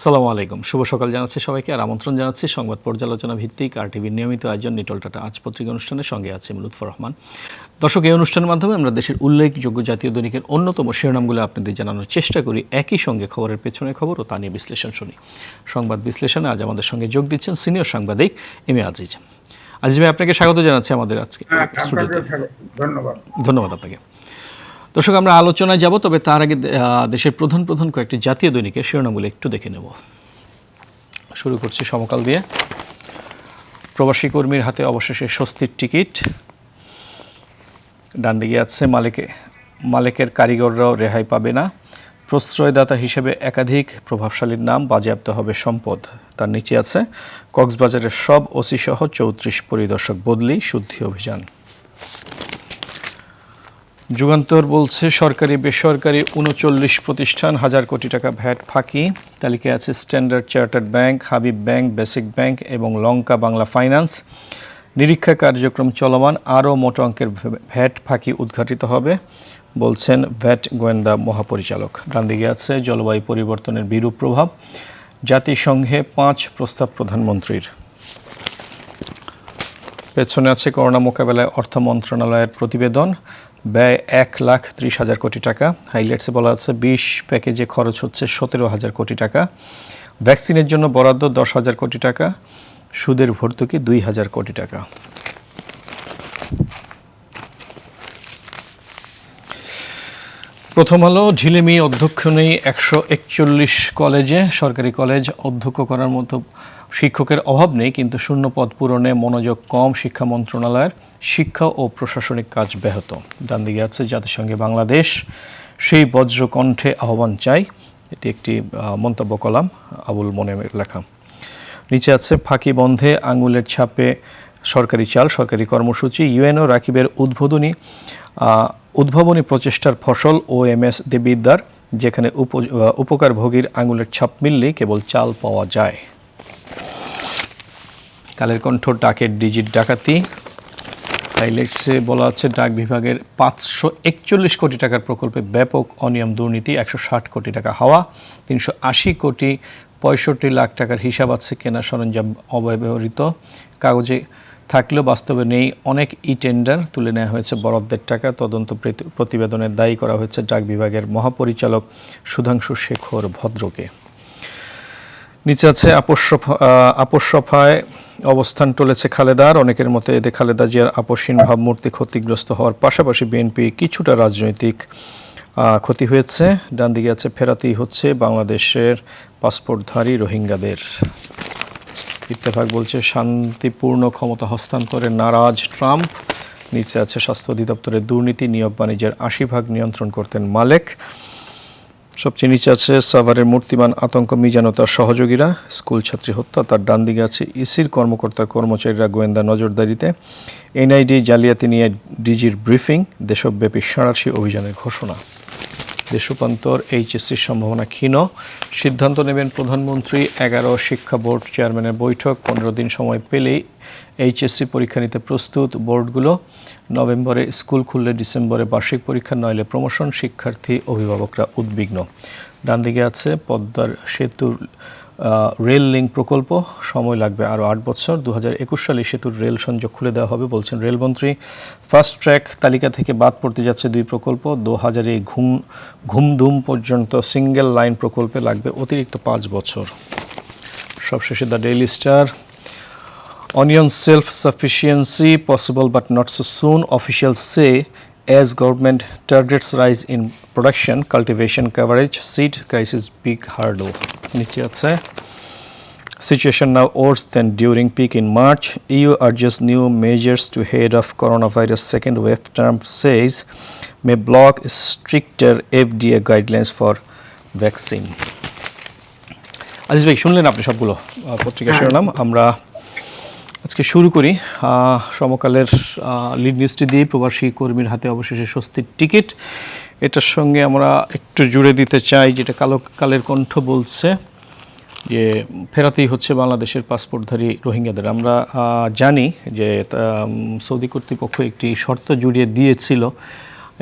আসসালামু আলাইকুম, শুভ সকাল জানাচ্ছি সবাইকে আর আমন্ত্রণ জানাচ্ছি সংবাদ পর্যালোচনা ভিত্তিক RTVর নিয়মিত আয়োজন নিটল টাটা আজ পত্রিকা অনুষ্ঠানের সঙ্গে আছে লুৎফর রহমান। দর্শক, এই অনুষ্ঠানের মাধ্যমে আমরা দেশের উল্লেখযোগ্য জাতীয় দৈনিকের অন্যতম শিরোনামগুলো আপনাদের জানানোর চেষ্টা করি, একই সঙ্গে খবরের পেছনে খবর ও তা নিয়ে বিশ্লেষণ শুনি। সংবাদ বিশ্লেষণে আজ আমাদের সঙ্গে যোগ দিচ্ছেন সিনিয়র সাংবাদিক এম এ আজিজ। আজিজ ভাই, আপনাকে স্বাগত জানাচ্ছি আমাদের আজকে স্টুডিওতে। ধন্যবাদ আপনাকে। দর্শক, আমরা আলোচনায় যাব, তবে তার আগে দেশের প্রধান কয়েকটি জাতীয় দৈনিকের শিরোনামগুলো একটু দেখে নেব। শুরু করছি সমকাল দিয়ে। প্রবাসী কর্মীর হাতে অবশেষে স্বস্তির টিকিট। ডান দিকে আছে মালেকের কারিগররাও রেহাই পাবে না। প্রশ্রয়দাতা হিসেবে একাধিক প্রভাবশালীর নাম, বাজেয়াপ্ত হবে সম্পদ। তার নিচে আছে কক্সবাজারের সব ওসি সহ 34 পরিদর্শক বদলি, শুদ্ধি অভিযান। যুগান্তর বলছে সরকারি বেসরকারি 39 প্রতিষ্ঠান, 1000 কোটি টাকা ভ্যাট ফাঁকি। তালিকায় আছে standard chartered bank, Habib bank, basic bank এবং লঙ্কা বাংলা ফাইন্যান্স। নিরীক্ষা কার্যক্রম চলমান, আরও মোটা অঙ্কের ভ্যাট ফাঁকি উদ্ঘাটিত হবে বলছেন ভ্যাট গোয়েন্দা মহাপরিচালক। ডান দিকে আছে জলবায়ু পরিবর্তনের বিরূপ প্রভাব, জাতিসংঘে 5 প্রস্তাব প্রধানমন্ত্রীর। পেছনে আছে করোনা মোকাবেলায় অর্থ মন্ত্রণালয়ের প্রতিবেদন, ব্যয় 1,30,000 কোটি টাকা। হাইলাইটসে বলা আছে 20 প্যাকেজে খরচ হচ্ছে 17,000 কোটি টাকা। ভ্যাকসিনের জন্য বরাদ্দ 10,000 কোটি টাকা, সুদের ভর্তুকি 2,000 কোটি টাকা। প্রথম আলো, ঢিলেমি অধ্যক্ষ নেই 141 কলেজে। সরকারি কলেজ অধ্যক্ষ করার মতো শিক্ষকের অভাব নেই, কিন্তু শূন্য পদ পূরণে মনোযোগ কম শিক্ষা মন্ত্রণালয়ের। শিক্ষা ও প্রশাসনিক কাজ ব্যাহত। ডান দিকে আছে জাতিসংঘে বাংলাদেশ, সেই বজ্রকণ্ঠে আহ্বান চাই। এটি একটি মন্তব্য কলাম আবুল মোনেমের লেখা। নিচে আছে ফাঁকি বন্ধে আঙুলের ছাপে সরকারি চাল, সরকারি কর্মসূচি। ইউএনও রাকিবের উদ্ভাবনী প্রচেষ্টার ফসল OMS দেবিদ্বার, যেখানে উপকারভোগীর আঙুলের ছাপ মিললেই কেবল চাল পাওয়া যায়। কালের কণ্ঠ, ডাকের ডিজিট ডাকাতি। হাইলাইটসে বলা আছে ডাক বিভাগের 541 কোটি টাকার প্রকল্পে ব্যাপক অনিয়ম দুর্নীতি, 160 কোটি টাকা হাওয়া। 380 কোটি 65 লাখ টাকার হিসাব আছে কেনা সরঞ্জাম অব্যবহৃত, কাগজে থাকলেও বাস্তবে নেই। অনেক টেন্ডার তুলে নেওয়া হয়েছে বরাদ্দের টাকা। তদন্ত প্রতিবেদনের দায়ী করা হয়েছে ডাক বিভাগের মহাপরিচালক সুধাংশু শেখর ভদ্রকে। নিচে আছে আপোষ সভায় অবস্থান টলেছে খালেদার। অনেকের মতে এতে খালেদা জিয়ার আপোষহীন ভাবমূর্তি ক্ষতিগ্রস্ত হওয়ার পাশাপাশি বিএনপি কিছুটা রাজনৈতিক ক্ষতি হয়েছে। ডান দিকে আছে ফেরাতেই হচ্ছে বাংলাদেশের পাসপোর্টধারী রোহিঙ্গাদের। ইত্তেফাক বলছে শান্তিপূর্ণ ক্ষমতা হস্তান্তরে নারাজ ট্রাম্প। নিচে আছে স্বাস্থ্য অধিদপ্তরের দুর্নীতি, নিয়োগ বাণিজ্যের 80% নিয়ন্ত্রণ করতেন মালেক। সবচেয়ে নিচে আছে সাভারের মূর্তিমান আতঙ্ক, মিজান ও তার সহযোগীরা, স্কুল ছাত্রী হত্যা। তার ডান দিকে আছে ইসির কর্মকর্তা কর্মচারীরা গোয়েন্দা নজরদারিতে। NID জালিয়াতি নিয়ে ডিজির ব্রিফিং, দেশব্যাপী সাঁড়াশি অভিযানের ঘোষণা। দেশোপান্তর, HSCর সম্ভাবনা ক্ষীণ, সিদ্ধান্ত নেবেন প্রধানমন্ত্রী। 11 শিক্ষা বোর্ড চেয়ারম্যানের বৈঠক, 15 দিন সময় পেলেই HSC পরীক্ষা নিতে প্রস্তুত বোর্ডগুলো। নভেম্বরে স্কুল খুললে ডিসেম্বরে বার্ষিক পরীক্ষা, নইলে প্রমোশন। শিক্ষার্থী অভিভাবকরা উদ্বিগ্ন। ডান দিকে আছে পদ্মার সেতুর রেল লিঙ্ক প্রকল্প, সময় লাগবে আরও 8 বছর। 2021 সালে সেতুর রেল সংযোগ খুলে দেওয়া হবে বলছেন রেলমন্ত্রী। ফাস্ট ট্র্যাক তালিকা থেকে বাদ পড়তে যাচ্ছে 2 প্রকল্প। 2000 ঘুমধুম পর্যন্ত সিঙ্গেল লাইন প্রকল্পে লাগবে অতিরিক্ত 5 বছর। সবশেষে the daily star, onion self sufficiency possible but not so soon, official say as government targets rise in production, cultivation coverage, seed crisis big hurdle. নিচে আছে situation now worse than during peak in March, EU urges new measures to head off coronavirus second wave, Trump says may block stricter FDA guidelines for vaccine. Aziz ভাই, শুনলেন আপনি সবগুলো পত্রিকা শিরোনাম। আমরা আজকে শুরু করি সমকালের লিড নিউজটি দিয়ে। প্রবাসী কর্মীর হাতে অবশেষে স্বস্তির টিকিট, এটার সঙ্গে আমরা একটু জুড়ে দিতে চাই যেটা কালের কণ্ঠ বলছে যে ফেরাতেই হচ্ছে বাংলাদেশের পাসপোর্টধারী রোহিঙ্গাদের। আমরা জানি যে সৌদি কর্তৃপক্ষ একটি শর্ত জুড়িয়ে দিয়েছিল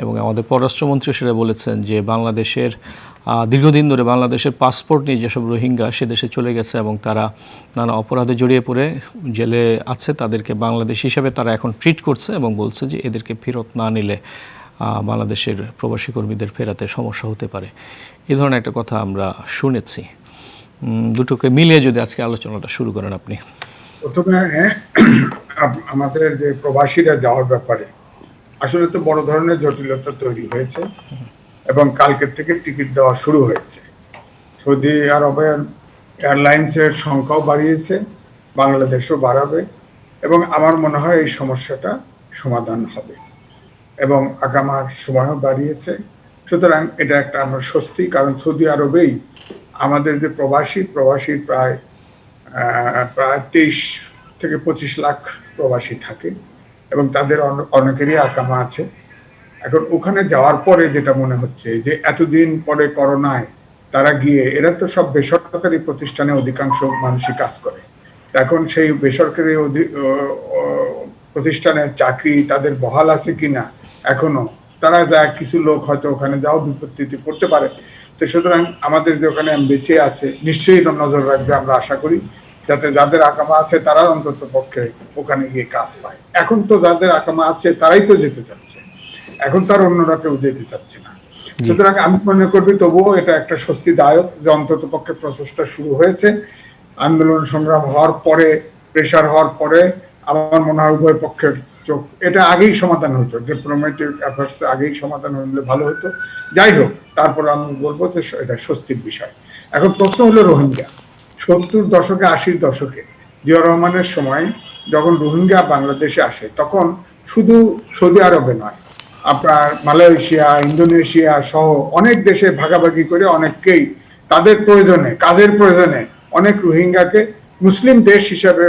এবং আমাদের পররাষ্ট্রমন্ত্রী সেটা বলেছেন যে বাংলাদেশের দীর্ঘদিন ধরে বাংলাদেশের পাসপোর্ট নিয়ে যেসব রোহিঙ্গা সে দেশে চলে গেছে এবং তারা নানা অপরাধে জড়িয়ে পড়ে জেলে আছে, তাদেরকে বাংলাদেশ হিসাবে তারা এখন ট্রিট করছে এবং বলছে যে এদেরকে ফেরত না নিলে বাংলাদেশের প্রবাসী কর্মীদের ফেরাতে সমস্যা হতে পারে। এই ধরনের একটা কথা আমরা শুনেছি। দুটোকে মিলিয়ে যদি আজকে আলোচনাটা শুরু করেন আপনি। প্রথমে আমাদের যে প্রবাসীরা যাওয়ার ব্যাপারে আসলে তো বড় ধরনের জটিলতা তৈরি হয়েছে এবং কালকের থেকে টিকিট দেওয়া শুরু হয়েছে। সৌদি আরবের এয়ারলাইন্সের সংখ্যাও বাড়িয়েছে, বাংলাদেশও বাড়াবে এবং আমার মনে হয় এই সমস্যাটা সমাধান হবে এবং আগামার সময়ও বাড়িয়েছে। সুতরাং এটা একটা আমার স্বস্তি, কারণ সৌদি আরবেই আমাদের যে প্রবাসী প্রায় 23 থেকে 25 লাখ প্রবাসী থাকে এবং তাদের অনেকেরই আকামা আছে। এখন ওখানে যাওয়ার পরে যেটা মনে হচ্ছে যে এতদিন পরে করোনায় তারা গিয়ে, এরা তো সব বেসরকারি প্রতিষ্ঠানে অধিকাংশ মানুষই কাজ করে, এখন সেই বেসরকারি প্রতিষ্ঠানের চাকরি তাদের বহাল আছে কিনা এখনো, তারা যায় কিছু লোক হয়তো ওখানে যাও বিপত্তিতে পড়তে পারে। তো সুতরাং আমাদের যে ওখানে এমবেসি আছে নিশ্চয়ই নজর রাখবে, আমরা আশা করি, যাতে যাদের আকামা আছে তারা অন্তত পক্ষে ওখানে গিয়ে কাজ পায়। এখন তো যাদের আকামা আছে তারাই তো যেতে চাচ্ছে, এখন তার অন্যরা কেউ যেতে চাচ্ছে না। সুতরাং আমি মনে করবি তবুও এটা একটা স্বস্তিদায়ক যে অন্তত পক্ষে প্রসেসটা শুরু হয়েছে। আন্দোলন সংগ্রাম হওয়ার পরে, প্রেশার হওয়ার পরে আমার মনে হয় উভয় পক্ষের চোখ, এটা আগেই সমাধান হতো, ডিপ্লোম্যাটিক এফার্টস আগেই সমাধান হলে ভালো হতো। যাই হোক, তারপর আমি বলবো যে এটা স্বস্তির বিষয়। এখন প্রশ্ন হলো রোহিঙ্গা। 70 দশকে 80 দশকে জিয়া রহমানের সময় যখন রোহিঙ্গা বাংলাদেশে আসে, তখন শুধু সৌদি আরবে নয়, আপনার মালয়েশিয়া, ইন্দোনেশিয়া সহ অনেক দেশে ভাগাভাগি করে অনেককেই তাদের প্রয়োজনে, কাজের প্রয়োজনে অনেক রোহিঙ্গাকে মুসলিম দেশ হিসাবে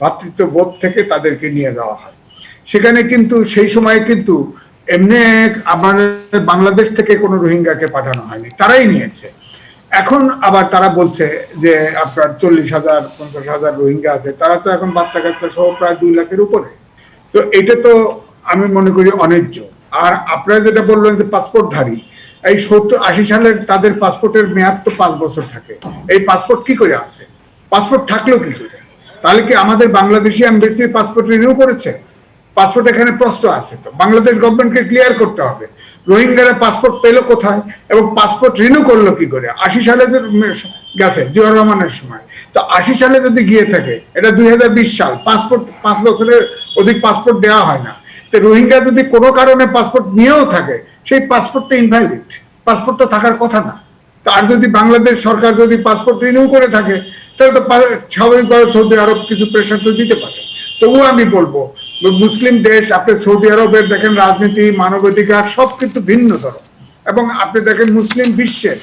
ভ্রাতৃত্ববোধ থেকে তাদেরকে নিয়ে যাওয়া হয়। সেখানে কিন্তু সেই সময় কিন্তু এমনি আমাদের বাংলাদেশ থেকে কোনো রোহিঙ্গাকে পাঠানো হয়নি, তারাই নিয়েছে। এখন আবার তারা বলছে যে আপনার 40,000-50,000 রোহিঙ্গা আছে, তারা তো এখন বাচ্চা কাচ্চা সহ প্রায় 2 লাখের উপরে। তো এটা তো আমি মনে করি অন্যায্য। আর আপনারা যেটা বললেন যে পাসপোর্টধারী, এই 70-80 সালের তাদের পাসপোর্টের মেয়াদ তো 5 বছর থাকে। এই পাসপোর্ট কি করে আছে? পাসপোর্ট থাকলো কি করে? তাহলে কি আমাদের বাংলাদেশি এমবেসি পাসপোর্ট রিনিউ করেছে? পাসপোর্ট এখানে প্রশ্ন আছে, তো বাংলাদেশ গভর্নমেন্টকে ক্লিয়ার করতে হবে রোহিঙ্গারা পাসপোর্ট পেলো কোথায় এবং পাসপোর্ট রিনিউ করলো কি করে। 80 সালে গেছে জিয়া রহমানের সময়, তো 80 সালে যদি গিয়ে থাকে, এটা 2020 সাল, পাসপোর্ট 5 বছরের অধিক পাসপোর্ট দেওয়া হয় না। তো রোহিঙ্গা যদি কোনো কারণে পাসপোর্ট নিয়েও থাকে, সেই পাসপোর্টটা ইনভ্যালিড, পাসপোর্ট তো থাকার কথা না। আর যদি বাংলাদেশ সরকার যদি পাসপোর্ট রিনিউ করে থাকে, তাহলে তো স্বাভাবিকভাবে সৌদি আরব কিছু প্রেশার তো দিতে পারে। তবুও আমি বলবো মুসলিম দেশ, আপনি সৌদি আরবের দেখেন রাজনীতি, মানবাধিকার সব কিন্তু ভিন্ন ধরন, এবং আপনি দেখেন মুসলিম বিশ্বের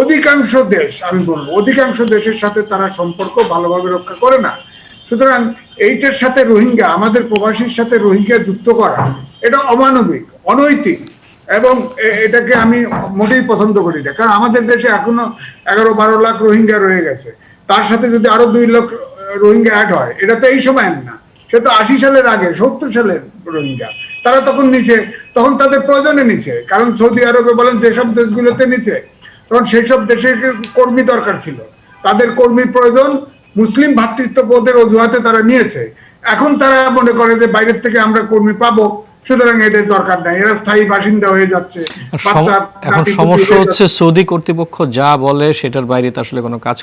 অধিকাংশ দেশ, আমি বলবো অধিকাংশ দেশের সাথে তারা সম্পর্ক ভালোভাবে রক্ষা করে না। সুতরাং এইটার সাথে রোহিঙ্গা, আমাদের প্রবাসীর সাথে রোহিঙ্গা যুক্ত করা, এটা অমানবিক, অনৈতিক, এবং এটাকে আমি মোটেই পছন্দ করি না। কারণ আমাদের দেশে এখনো 11-12 লাখ রোহিঙ্গা রয়ে গেছে, তার সাথে যদি আরো 2 লাখ রোহিঙ্গা অ্যাড হয়, এটা তো এই সময় না, সে তো 80 সালের আগে, 70 সালের রোহিঙ্গা। তারা তখন নিচে, তখন তাদের প্রয়োজনে নিচে, কারণ সৌদি আরবে বলেন যেসব দেশগুলোতে নিচে, তখন সেই সব দেশে কর্মী দরকার ছিল, তাদের কর্মীর প্রয়োজন, মুসলিম ভ্রাতৃত্ববোধের অজুহাতে তারা নিয়েছে। এখন তারা মনে করে যে বাইরের থেকে আমরা কর্মী পাবো, সুতরাং এদের দরকার নাই, এরা স্থায়ী বাসিন্দা হয়ে যাচ্ছে। এখন সমস্যা হচ্ছে সৌদি কর্তৃপক্ষ যা বলে সেটার বাইরে তো আসলে কোনো কাজ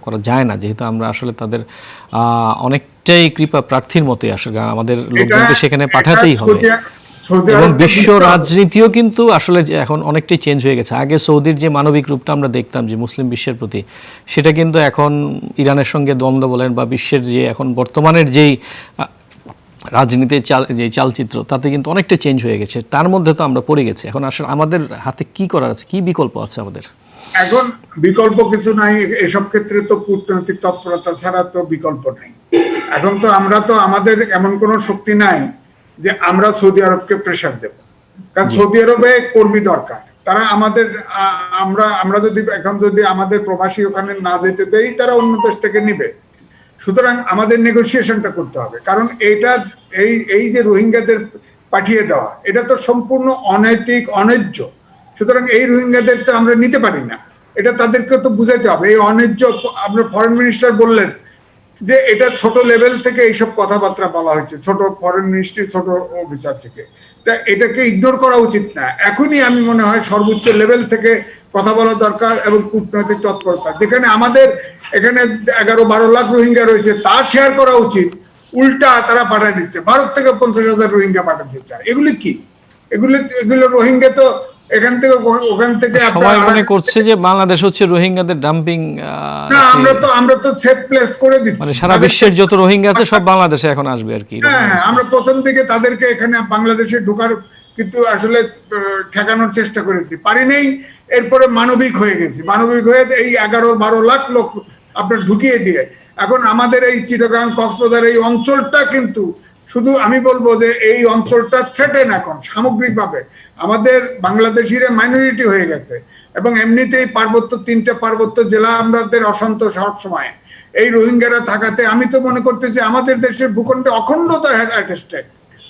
করা যায় না, যেহেতু আমরা আসলে তাদের অনেকটাই কৃপা প্রার্থীর মতোই আসলে আমাদের লোকজনকে সেখানে পাঠাতেই হবে। এবং বিশ্ব রাজনীতিও কিন্তু আসলে এখন অনেকটাই চেঞ্জ হয়ে গেছে। আগে সৌদির যে মানবিক রূপটা আমরা দেখতাম যে মুসলিম বিশ্বের প্রতি, সেটা কিন্তু এখন ইরানের সঙ্গে দ্বন্দ্ব বলেন বা বিশ্বের যে এখন বর্তমানের যেই রাজনীতির যে চালচিত্র, তাতে কিন্তু অনেকটা চেঞ্জ হয়ে গেছে। তার মধ্যে তো আমরা পড়ে গেছি। এখন আসলে আমাদের হাতে কি করার আছে, কি বিকল্প আছে আমাদের? এখন বিকল্প কিছু নাই, এসব ক্ষেত্রে তো কূটনৈতিক তৎপরতা ছাড়া তো বিকল্প নাই। এখন তো আমরা তো, আমাদের এমন কোনো শক্তি নাই যে আমরা সৌদি আরবকে প্রেশার দেব, কারণ সৌদি আরবে কর্মী দরকার। তারা আমাদের, আমরা যদি এখন যদি আমাদের প্রবাসী ওখানে না যেতে দেই, তারা অন্য দেশ থেকে নিবে। সুতরাং আমাদের নেগোসিয়েশনটা করতে হবে, কারণ এইটা এই যে রোহিঙ্গাদের পাঠিয়ে দেওয়া, এটা তো সম্পূর্ণ অনৈতিক, অন্যায্য। সুতরাং এই রোহিঙ্গাদের তো আমরা নিতে পারি না, এটা তাদেরকে তো বুঝাইতে হবে। এই অন্যায্য, আপনার ফরেন মিনিস্টার বললেন যে এটা ছোট লেভেল থেকে এইসব কথাবার্তা বলা হয়েছে, ছোট ফরেন মিনিস্ট্রি, ছোট অফিসার থেকে। তা এটাকে ইগনোর করা উচিত না। এখনই আমি মনে হয় সর্বোচ্চ লেভেল থেকে কথা বলা দরকার, এবং কূটনৈতিক তৎপরতা, যেখানে আমাদের এখানে 11-12 লাখ রোহিঙ্গা রয়েছে তা শেয়ার করা উচিত। উল্টা তারা পাঠিয়ে দিচ্ছে, ভারত থেকে 50,000 রোহিঙ্গা পাঠাতে চায়। এগুলি কি? এগুলো রোহিঙ্গা তো এখান থেকে ওখান থেকে সবাই মনে করছে যে বাংলাদেশ হচ্ছে রোহিঙ্গাদের ডাম্পিং। না, আমরা তো সেফ প্লেস করে দিচ্ছি, মানে সারা বিশ্বের যত রোহিঙ্গা আছে সব বাংলাদেশে এখন আসবে আর কি। হ্যাঁ, আমরা প্রথম থেকে তাদেরকে এখানে বাংলাদেশে ঢোকার কিন্তু আসলে ঠেকানোর চেষ্টা করেছি, পারি নেই। এরপরে মানবিক হয়ে গেছি, মানবিক হয়ে এই 11-12 লাখ লোক আপনার ঢুকিয়ে দিয়ে এখন আমাদের এই চিটাগাং, কক্সবাজার এই অঞ্চলটা কিন্তু শুধু আমি বলবো যে এই অঞ্চলটা থ্রেটেন এখন সামগ্রিকভাবে। আমাদের বাংলাদেশিরা মাইনরিটি হয়ে গেছে, এবং এমনিতেই তিনটা পার্বত্য জেলা আমাদের অসন্তোষ সব সময়। এই রোহিঙ্গারা থাকাতে আমি তো মনে করতেছি আমাদের দেশের ভূখণ্ডে অখণ্ডতা অ্যাটেস্টেড।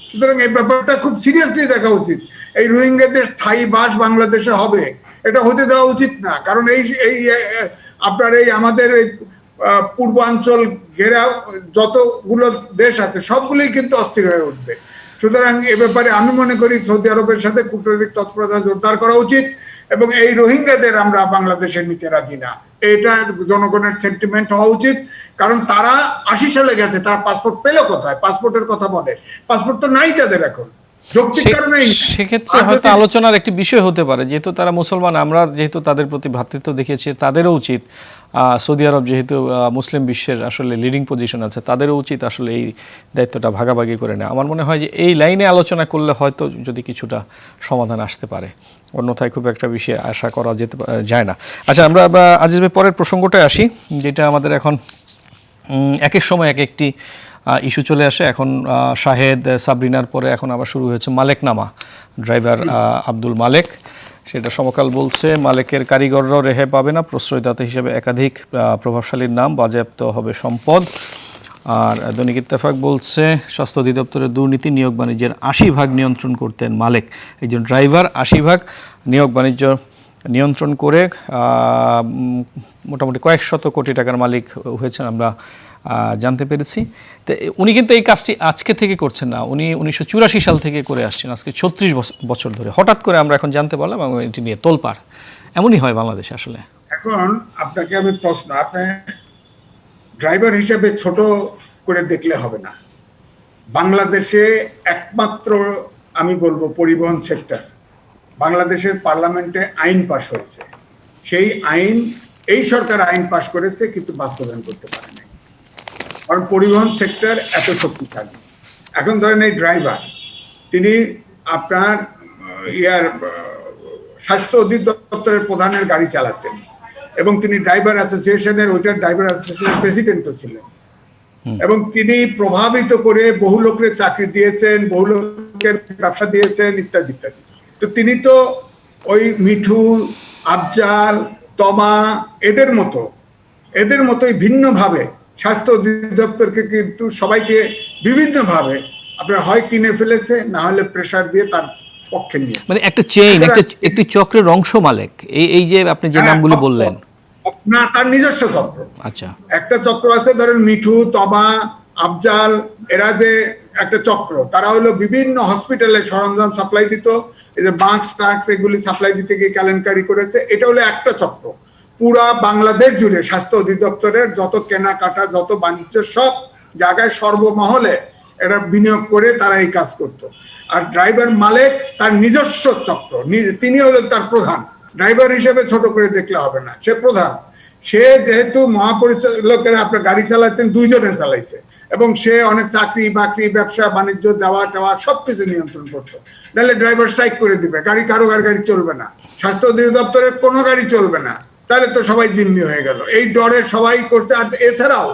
সুতরাং এই ব্যাপারটা খুব সিরিয়াসলি দেখা উচিত। এই রোহিঙ্গাদের স্থায়ী বাস বাংলাদেশে হবে, এটা হতে দেওয়া উচিত না। কারণ এই আপনার এই আমাদের এই পূর্বাঞ্চল ঘেরা যতগুলো দেশ আছে সবগুলোই কিন্তু অস্থির হয়ে উঠবে। সুতরাং এ ব্যাপারে আমি মনে করি সৌদি আরবের সাথে কূটনৈতিক তৎপরতা জোরদার করা উচিত, এবং এই রোহিঙ্গাদের আমরা বাংলাদেশে নিতে রাজি না, এটা জনগণের সেন্টিমেন্ট হওয়া উচিত। কারণ তারা 80 সালে গেছে, তারা পাসপোর্ট পেল কোথায়? পাসপোর্টের কথা বলে, পাসপোর্ট তো নাই তাদের এখন, যৌক্তিক কারণেই। সেক্ষেত্রে হয়তো আলোচনার একটি বিষয় হতে পারে, যেহেতু তারা মুসলমান, আমরা যেহেতু তাদের প্রতি ভ্রাতৃত্ব দেখিয়েছি, তাদেরও উচিত, সৌদি আরব যেহেতু মুসলিম বিশ্বের আসলে লিডিং পজিশন আছে, তাদেরও উচিত আসলে এই দায়িত্বটা ভাগাভাগি করে নেয়। আমার মনে হয় যে এই লাইনে আলোচনা করলে হয়তো যদি কিছুটা সমাধান আসতে পারে, অন্যথায় খুব একটা বিষয়ে আশা করা যায় না। আচ্ছা, আমরা আজিজ ভাই পরের প্রসঙ্গটায় আসি, যেটা আমাদের এখন এক এক সময় এক একটি ইস্যু চলে আসে। এখন শাহেদ, সাবরিনার পরে এখন আবার শুরু হয়েছে মালেকনামা, ড্রাইভার আব্দুল মালেক। সেটা সমকাল বলছে মালেকের কারিগররাও রেহাই পাবে না, প্রশ্রয়দাতা হিসেবে একাধিক প্রভাবশালীর নাম বাজেয়াপ্ত হবে সম্পদ। আর দৈনিক ইত্তেফাক বলছে স্বাস্থ্য অধিদপ্তরের দুর্নীতি, নিয়োগ বাণিজ্যের 80% নিয়ন্ত্রণ করতেন মালেক। একজন ড্রাইভার 80% নিয়োগ বাণিজ্য নিয়ন্ত্রণ করে মোটামুটি কয়েক শত কোটি টাকার মালিক হয়েছেন আমরা জানতে পেরেছি। তো উনি কিন্তু এই কাজটি আজকে থেকে করছেন না, উনি 1984 সাল থেকে করে আসছেন, আজকে 36 বছর ধরে। হঠাৎ করে আমরা এখন জানতে পারলাম এবং এটি নিয়ে তোলপাড়। এমনই হয় বাংলাদেশে আসলে। এখন আপনাকে আমি প্রশ্ন, আপনি ড্রাইভার হিসেবে ছোট করে দেখলে হবে না। বাংলাদেশে একমাত্র আমি বলবো পরিবহন সেক্টর, বাংলাদেশের পার্লামেন্টে আইন পাশ হয়েছে, সেই আইন এই সরকার আইন পাশ করেছে কিন্তু বাস্তবায়ন করতে পারে নাই, কারণ পরিবহন সেক্টর এত শক্তিশালী। এখন ধরেন এই ড্রাইভার, তিনি আপনার স্বাস্থ্য অধিদপ্তরের প্রধানের গাড়ি চালাতেন, এবং তিনি ড্রাইভার অ্যাসোসিয়েশনের ওইটার ড্রাইভার অ্যাসোসিয়েশনের প্রেসিডেন্টও ছিলেন, এবং তিনি প্রভাবিত করে বহু লোকের চাকরি দিয়েছেন, বহু লোকের ব্যবসা দিয়েছেন, ইত্যাদি ইত্যাদি। তো তিনি তো ওই মিঠু, আফজাল, তমা এদের মতোই ভিন্নভাবে স্বাস্থ্য অধিদপ্তরকে কিন্তু সবাইকে বিভিন্নভাবে আপনার হয় কিনে ফেলেছে, না হলে প্রেসার দিয়ে তার পক্ষে নিয়ে, মানে একটা চেইন, একটি চক্রের অংশ মালিক। এই যে আপনি যে নামগুলি বললেন, না তার নিজস্ব চক্র। আচ্ছা, একটা চক্র আছে, ধরেন মিঠু, তমা, আফজাল, এরা যে একটা চক্র, তারা হলো বিভিন্ন হসপিটালে সরঞ্জাম সাপ্লাই দিত, এই যে মাস্ক টাস্ক এগুলি সাপ্লাই দিতে গিয়ে কেলেঙ্কারি করেছে। এটা হলো একটা চক্র। পুরা বাংলাদেশ জুড়ে স্বাস্থ্য অধিদপ্তরের যত কেনাকাটা, যত বাণিজ্য, সব জায়গায় সর্বমহলে এটা বিনিয়োগ করে তারা এই কাজ করত। আর ড্রাইভার মালিক তার নিজস্ব চক্র, তিনি হলেন তার প্রধান। ড্রাইভার হিসেবে ছোট করে দেখলে হবে না, সে প্রধান। সে যেহেতু মহাপরিচালকের আপনার গাড়ি চালাতেন, 2 জনে চালাইছে, এবং সে অনেক চাকরি বাকরি, ব্যবসা বাণিজ্য, দেওয়া টেওয়া সবকিছু নিয়ন্ত্রণ করতো। নাহলে ড্রাইভার স্ট্রাইক করে দিবে, কারো গাড়ি চলবে না, স্বাস্থ্য অধিদপ্তরের কোনো গাড়ি চলবে না, তাহলে তো সবাই জিম্মি হয়ে গেল। এই ডরে সবাই করছে। আর এছাড়াও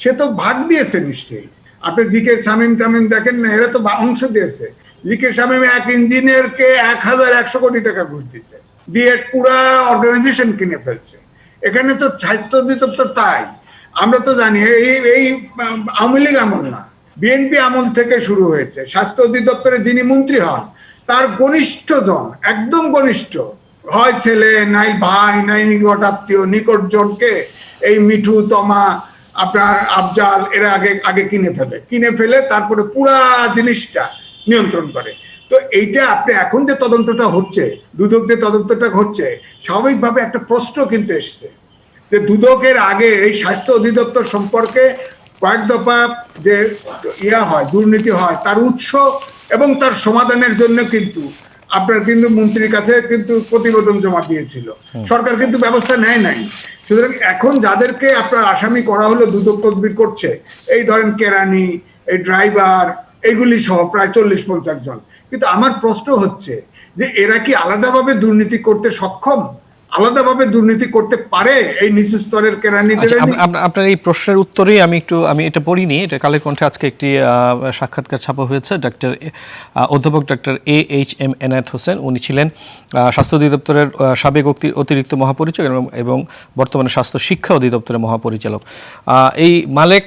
সে তো ভাগ দিয়েছে নিশ্চয়ই। আপনি জিকে শামীম টামিম দেখেন না, এরা তো অংশ দিয়েছে। জিকে শামীম এক ইঞ্জিনিয়ারকে 1100 কোটি টাকা ঘুষ দিয়েছে, দিয়ে পুরা অর্গানাইজেশন কিনে ফেলছে। এখানে তো স্বাস্থ্য অধিদপ্তর তাই আমরা তো জানি এই আওয়ামী লীগ আমল না, বিএনপি আমল থেকে শুরু হয়েছে। স্বাস্থ্য অধিদপ্তরে যিনি মন্ত্রী হন তার ঘনিষ্ঠ জন, একদম ঘনিষ্ঠ, হয় ছেলে নাই ভাই নাই নিকট আত্মীয় নিকটজনকে এই মিঠু তমা আপনার আফজাল এরা আগে আগে কিনে ফেলে তারপরে পুরা জিনিসটা নিয়ন্ত্রণ করে। তো এইটা আপনি এখন যে তদন্তটা হচ্ছে, দুদক যে তদন্তটা হচ্ছে, স্বাভাবিকভাবে একটা প্রশ্ন কিন্তু এসছে যে দুদকের আগে এই স্বাস্থ্য অধিদপ্তর সম্পর্কে কয়েক দফা যে হয় দুর্নীতি হয় তার উৎস এবং তার সমাধানের জন্য কিন্তু আপনার কিন্তু মন্ত্রীর কাছে কিন্তু প্রতিবেদন জমা দিয়েছিল, সরকার কিন্তু ব্যবস্থা নেয় নাই। সুতরাং এখন যাদেরকে আপনার আসামি করা হলো দুদক তদবির করছে, এই ধরেন কেরানি, এই ড্রাইভার, এগুলি সহ প্রায় 40-50 জন। কিন্তু আমার প্রশ্ন হচ্ছে যে এরা কি আলাদাভাবে দুর্নীতি করতে সক্ষম, আলাদাভাবে দুর্নীতি করতে পারে এই নিচু স্তরের কেরানি? আপনার এই প্রশ্নের উত্তরেই আমি এটা পড়িনি, এটা কালের কণ্ঠে আজকে একটি সাক্ষাৎকার ছাপা হয়েছে। অধ্যাপক ডক্টর AHM এনায়েত হোসেন, উনি ছিলেন স্বাস্থ্য অধিদপ্তরের সাবেক অতিরিক্ত মহাপরিচালক এবং বর্তমানে স্বাস্থ্য শিক্ষা অধিদপ্তরের মহাপরিচালক। এই মালেক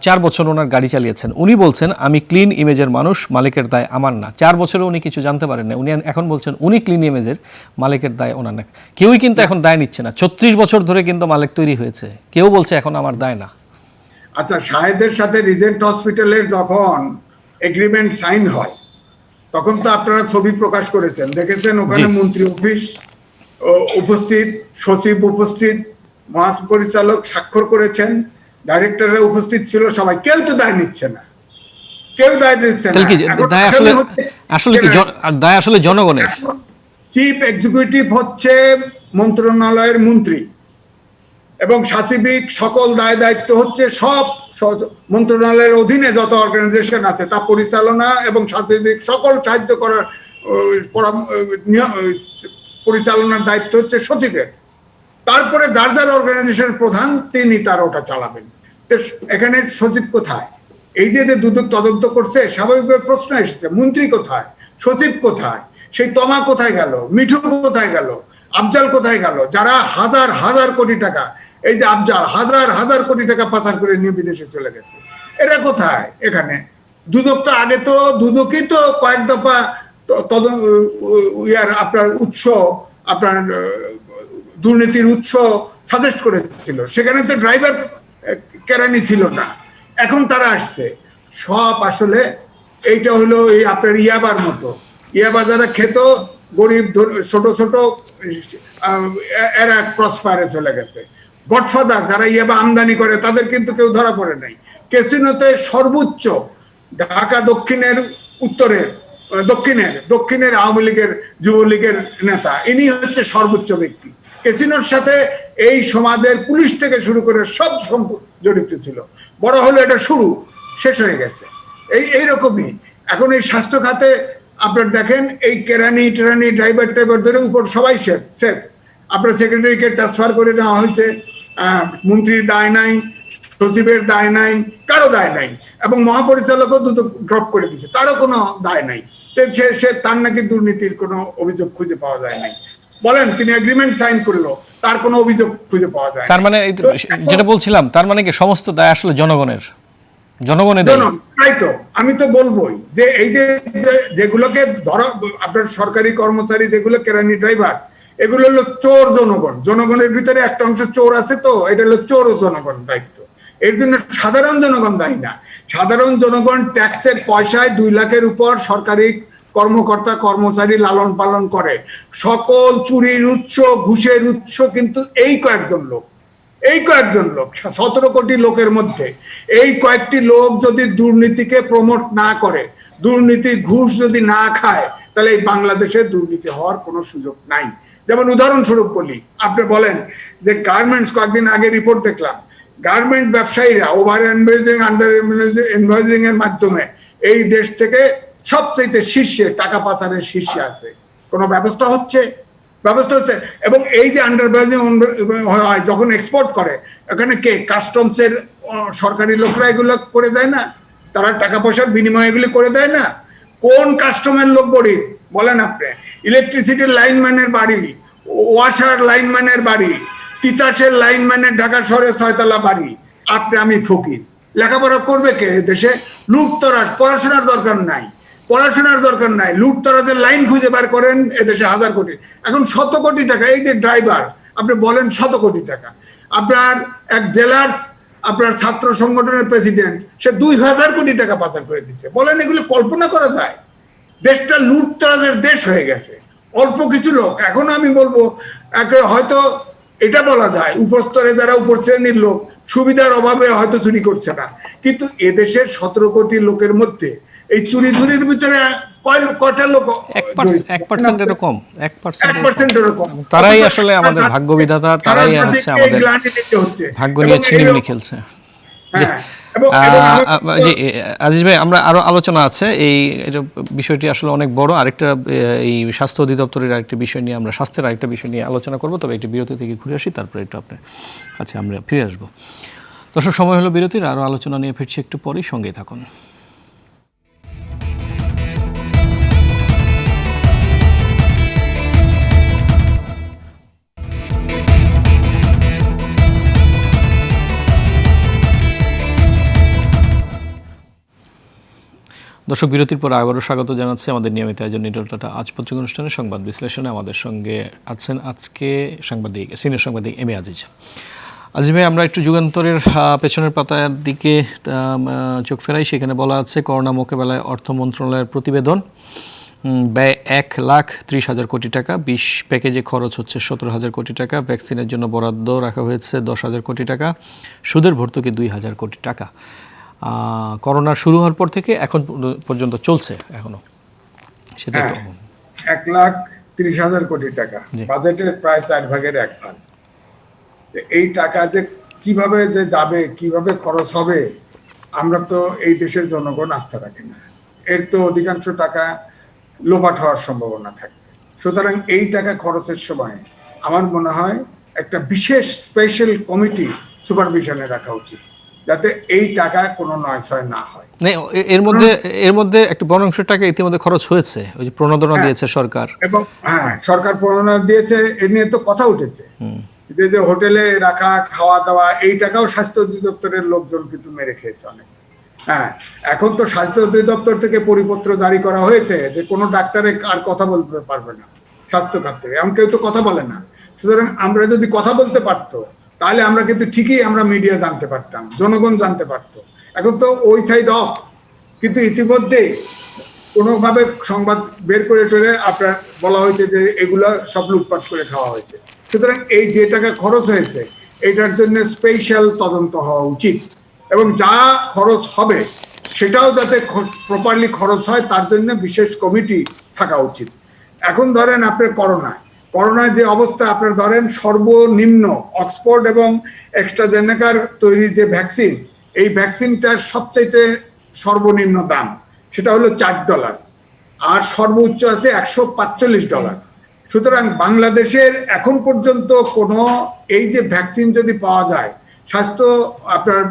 4 বছর ওনার গাড়ি চালিয়েছেন। উনি বলছেন আমি ক্লিন ইমেজের মানুষ, মালিকের দায় আমার না। 4 বছরে উনি কিছু জানতে পারেন না, উনি এখন বলছেন উনি ক্লিন ইমেজের, মালিকের দায় ওনার না। কেউই কিন্তু এখন দায় নিচ্ছে না। 36 বছর ধরে কিন্তু মালিক তৈরি হয়েছে, কেউ বলছে এখন আমার দায় না। আচ্ছা, শাহেদের সাথে রিজেন্ট হসপিটালের যখন এগ্রিমেন্ট সাইন হয় তখন তো আপনারা ছবি প্রকাশ করেছেন, দেখেছেন ওখানে মন্ত্রী অফিস উপস্থিত, সচিব উপস্থিত, মহাপরিচালক স্বাক্ষর করেছেন, ডাইরেক্টররা উপস্থিত ছিল, সবাই। কেউ তো দায় নিচ্ছে না, কেউ দায় নিচ্ছে না। দায় আসলে জনগণের। চিফ এক্সিকিউটিভ হচ্ছে মন্ত্রণালয়ের মন্ত্রী এবং সাচিবিক সকল দায় দায়িত্ব হচ্ছে সব মন্ত্রণালয়ের অধীনে যত অর্গানাইজেশন আছে তা পরিচালনা এবং সাচিবিক সকল সাহায্য করার পরিচালনার দায়িত্ব হচ্ছে সচিবের। তারপরে যার যার অর্গানাইজেশনের প্রধান তিনি তার ওটা চালাবেন। এখানে সচিব কোথায়? এই যে দুদক তদন্ত করছে, স্বাভাবিকভাবে প্রশ্ন এসেছে মন্ত্রী কোথায়, সচিব কোথায়, সেই তমা কোথায় গেল, মিঠু কোথায় গেল, আফজাল কোথায় গেল, যারা হাজার হাজার কোটি টাকা, এই যে আফজাল হাজার হাজার কোটি টাকা পাচার করে নিয়ে বিদেশে চলে গেছে, এরা কোথায়? এখানে দুদক তো আগে তো দুদকই তো কয়েক দফা আপনার উৎস, আপনার দুর্নীতির উৎস সাজেস্ট করেছিল, সেখানে তো ড্রাইভার কেরানি ছিল না। এখন তারা আসছে সব। আসলে এইটা হলো এই আপনার ইয়াবার মতো, ইয়াবা যারা খেত গরিব ছোট ছোট এরা ক্রস ফায়ারে চলে গেছে। গডফাদার যারা ইয়াবা আমদানি করে তাদের কিন্তু কেউ ধরা পড়ে নাই। ক্যাসিনোতে সর্বোচ্চ ঢাকা দক্ষিণের উত্তরের দক্ষিণের আওয়ামী লীগের যুবলীগের নেতা, ইনি হচ্ছে সর্বোচ্চ ব্যক্তি। ক্যাসিনোর সাথে এই সমাজের পুলিশ থেকে শুরু করে সব জড়িত ছিল। বড় হলো এটা শুরু, শেষ হয়ে গেছে। এইরকমই এখন এই স্বাস্থ্য খাতে আপনার দেখেন এই কেরানি টেরানি ড্রাইভার ধরে উপর সবাই সেফ। আপনার সেক্রেটারিকে ট্রান্সফার করে নেওয়া হয়েছে, মন্ত্রীর দায় নাই, সচিবের দায় নাই, কারো দায় নাই, এবং মহাপরিচালকও দুটো ড্রপ করে দিচ্ছে, তারও কোনো দায় নাই। সে তার নাকি দুর্নীতির কোনো অভিযোগ খুঁজে পাওয়া যায় নাই। বলেন তিনি এগ্রিমেন্ট সাইন করলো, তার কোনো অভিযোগ খুঁজে পাওয়া যায়। তার মানে যেটা বলছিলাম, তার মানে কি সমস্ত দায় আসলে জনগণের। তাই তো আমি তো বলবোই যে এই যে যেগুলোকে ধরো আপনার সরকারি কর্মচারী যেগুলো কেরানি ড্রাইভার, এগুলো হলো চোর জনগণের ভিতরে একটা অংশ চোর আছে, তো এটা হলো চোর ও জনগণ দায়িত্ব। এর জন্য সাধারণ জনগণ দায়ী না। সাধারণ জনগণ ট্যাক্সের পয়সায় 2 লাখের উপর সরকারি কর্মকর্তা কর্মচারী লালন পালন করে। সকল চুরির উৎস, ঘুষের উৎস কিন্তু এই কয়েকজন লোক। 17 কোটি লোকের মধ্যে এই কয়েকটি লোক যদি দুর্নীতিকে প্রমোট না করে, দুর্নীতি ঘুষ যদি না খায়, তাহলে এই বাংলাদেশে দুর্নীতি হওয়ার কোনো সুযোগ নাই। যেমন উদাহরণস্বরূপ বলি, আপনি বলেন যে গার্মেন্টস, কয়েকদিন আগে রিপোর্ট দেখলাম, গার্মেন্ট ব্যবসায়ীরা ওভার ইনভয়েসিং, আন্ডার ইনভয়েসিং এর মাধ্যমে এই দেশ থেকে সবচেয়ে শীর্ষে, টাকা পাচারের শীর্ষে আছে। কোনো ব্যবস্থা হচ্ছে এবং এই যে আন্ডার হয় যখন এক্সপোর্ট করে, এখানে কে? কাস্টমসের সরকারি লোকরা এগুলো করে দেয় না? তারা টাকা পয়সার বিনিময় এগুলি করে দেয় না? কোন কাস্টমের লোক গরিব বলেন আপনি? ইলেকট্রিসিটির লাইনম্যানের বাড়ি, ওয়াশার লাইনম্যানের বাড়ি, তিতাসের লাইনম্যানের ঢাকা শহরে 6 তলা বাড়ি, আপনি আমি ফকির। লেখাপড়া করবে কে দেশে? লুটতরাজ, পড়াশোনার দরকার নাই। পড়াশোনার দরকার নাই, লুটতরাজের লাইন খুঁজে বার করেন এদেশে হাজার কোটি, এখন 100 কোটি টাকা। এই যে ড্রাইভার, আপনি বলেন 100 কোটি টাকা। আপনার এক জেলার আপনার ছাত্র সংগঠনের প্রেসিডেন্ট, সে 2000 কোটি টাকা পাচার করে দিচ্ছে। বলেন এগুলো কল্পনা করা যায়? দেশটা লুটতরাজের দেশ হয়ে গেছে, অল্প কিছু লোক। এখন আমি বলবো হয়তো এটা বলা যায় উপস্তরে যারা উপর শ্রেণীর লোক সুবিধার অভাবে হয়তো চুরি করছে না, কিন্তু এদেশের 17 কোটি লোকের মধ্যে এই চুরি ধুরির ভিতরে কয়টা লোক? 1% এরকম, 1% এরকম। তারাই আসলে আমাদের ভাগ্য বিধাতা, তারাই হচ্ছে আমাদের ভাগ্য নিয়ে ছিনিমিনি খেলছে। আজিজ ভাই, আমরা আরো আলোচনা আছে এই বিষয়টি আসলে অনেক বড়। আরেকটা এই স্বাস্থ্য অধিদপ্তরের আরেকটা বিষয় নিয়ে, আমরা স্বাস্থ্যের আরেকটা বিষয় নিয়ে আলোচনা করব, তবে একটি বিরতি থেকে ঘুরে আসি, তারপরে একটু আপনার কাছে আমরা ফিরে আসবো। দর্শক, সময় হলো বিরতির, আরো আলোচনা নিয়ে ফিরছি একটু পরেই, সঙ্গেই থাকুন। দর্শক, বিরতির পর আবারও স্বাগত জানাচ্ছি আমাদের নিয়মিত আয়োজন নিটল টাটা আজ পত্রিক অনুষ্ঠানে সংবাদ বিশ্লেষণে। আমাদের সঙ্গে আছেন আজকে সিনিয়র সাংবাদিক এম এ আজিজ। আজিজ ভাই, আমরা একটু যুগান্তরের পেছনের পাতার দিকে চোখ ফেরাই। সেখানে বলা আছে, করোনা মোকাবেলায় অর্থ মন্ত্রণালয়ের প্রতিবেদন, ব্যয় 1,30,000 কোটি টাকা, 20 প্যাকেজে খরচ হচ্ছে 17,000 কোটি টাকা, ভ্যাকসিনের জন্য বরাদ্দ রাখা হয়েছে 10,000 কোটি টাকা, সুদের ভর্তুকি 2,000 কোটি টাকা। করোনা শুরু হওয়ার পর থেকে এখন পর্যন্ত চলছে এখনো, সেটা 1,30,000 কোটি টাকা, বাজেটের প্রায় 4 ভাগের 1 ভাগ। এই টাকা যে কিভাবে যে যাবে, কিভাবে খরচ হবে, আমরা তো এই দেশের জনগণ আস্থা রাখি না। এর তো অধিকাংশ টাকা লোপাট হওয়ার সম্ভাবনা থাকে। সুতরাং এই টাকা খরচের সময় আমার মনে হয় একটা বিশেষ স্পেশাল কমিটি সুপারভিশনে রাখা উচিত, যাতে এই টাকা কোনো নয়ছয় না হয়। এর মধ্যে একটা বড় অংশ টাকা ইতিমধ্যে খরচ হয়েছে, ওই যে প্রণোদনা দিয়েছে সরকার, এবং সরকার প্রণোদনা দিয়েছে, এ নিয়ে তো কথা উঠেছে যে হোটেলে রাখা, খাওয়া দাওয়া, এই টাকাও স্বাস্থ্য অধিদপ্তরের লোকজন কিন্তু মেরে খেয়েছে অনেক। এখন তো স্বাস্থ্য অধিদপ্তর থেকে পরিপত্র জারি করা হয়েছে যে কোনো ডাক্তারে আর কথা বলতে পারবে না স্বাস্থ্য খাতে, এমন কেউ তো কথা বলে না। সুতরাং আমরা যদি কথা বলতে পারতো, তাহলে আমরা কিন্তু ঠিকই আমরা মিডিয়া জানতে পারতাম, জনগণ জানতে পারতো। এখন তো ওই সাইড অফ, কিন্তু ইতিমধ্যে কোনোভাবে সংবাদ বের করে টোরে আপনার বলা হয়েছে যে এগুলো সব লুটপাট করে খাওয়া হয়েছে। সুতরাং এই যে টাকা খরচ হয়েছে, এটার জন্য স্পেশাল তদন্ত হওয়া উচিত, এবং যা খরচ হবে সেটাও যাতে প্রপারলি খরচ হয়, তার জন্য বিশেষ কমিটি থাকা উচিত। এখন ধরেন আপনার করোনার যে অবস্থা, আপনার ধরেন সর্বনিম্ন অক্সফোর্ড এবং এক্সট্রাজেনেকার তৈরি যে ভ্যাকসিন, এই ভ্যাকসিনটার সবচাইতে সর্বনিম্ন দাম সেটা হলো $4, আর সর্বোচ্চ আছে $145। সুতরাং বাংলাদেশের এখন পর্যন্ত কোনো এই যে ভ্যাকসিন যদি পাওয়া যায়, আপনার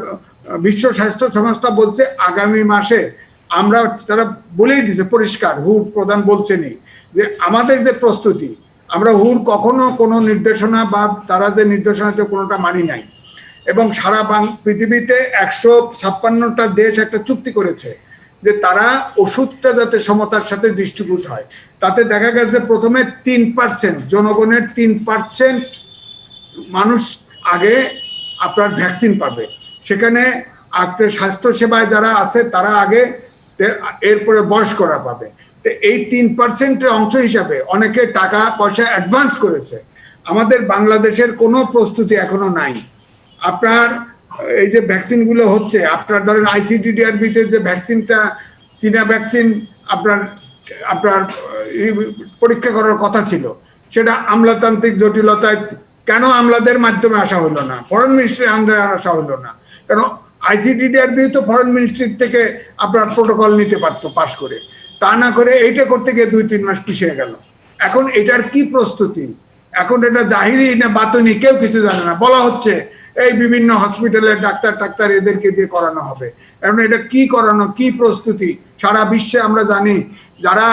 বিশ্ব স্বাস্থ্য সংস্থা বলছে আগামী মাসে আমরা, তারা বলেই দিছে পরিষ্কার, হুর প্রধান বলছেনই যে আমাদের যে প্রস্তুতি, আমরা হুর কখনো কোনো নির্দেশনা বা তারা যে নির্দেশনাটা কোনোটা মানি নাই, এবং সারা পৃথিবীতে 156টা দেশ একটা চুক্তি করেছে যে তারা ওষুধটা যাতে সমতার সাথে ডিস্ট্রিবিউট হয়। তাতে দেখা গেছে প্রথমে 3%, জনগণের 3% মানুষ আগে আপনার ভ্যাকসিন পাবে, সেখানে স্বাস্থ্য সেবায় যারা আছে তারা আগে, এরপরে বয়স্করা পাবে। এই 3%-এর অংশ হিসাবে অনেকে টাকা পয়সা অ্যাডভান্স করেছে। আমাদের বাংলাদেশের কোনো প্রস্তুতি এখনো নাই। আপনার এই যে ভ্যাকসিনগুলো হচ্ছে, আপনার ধরেন ICDDRB-তে যে ভ্যাকসিনটা, চীনা ভ্যাকসিন আপনার পরীক্ষা করার কথা ছিল, সেটা আমলাতান্ত্রিক জটিলতায় কেন আমলাদের মাধ্যমে আসা হলো না, ফরেন মিনিস্ট্রির আন্ডারে আসা হলো না কেন? ICDDRB তো ফরেন মিনিস্ট্রির থেকে আপনার প্রোটোকল নিতে পারতো পাশ করে, তা না করে এইটা করতে গিয়ে 2-3 মাস পিছিয়ে গেল। এখন এটার কি প্রস্তুতি? এখন এটা জাহিরি না বাতনি, কেউ কিছু জানে না। বলা হচ্ছে এই বিভিন্ন হসপিটালের ডাক্তার এদেরকে দিয়ে করানো হবে। এখন এটা কি করানো, কি প্রস্তুতি? সারা বিশ্বে আমরা জানি যারা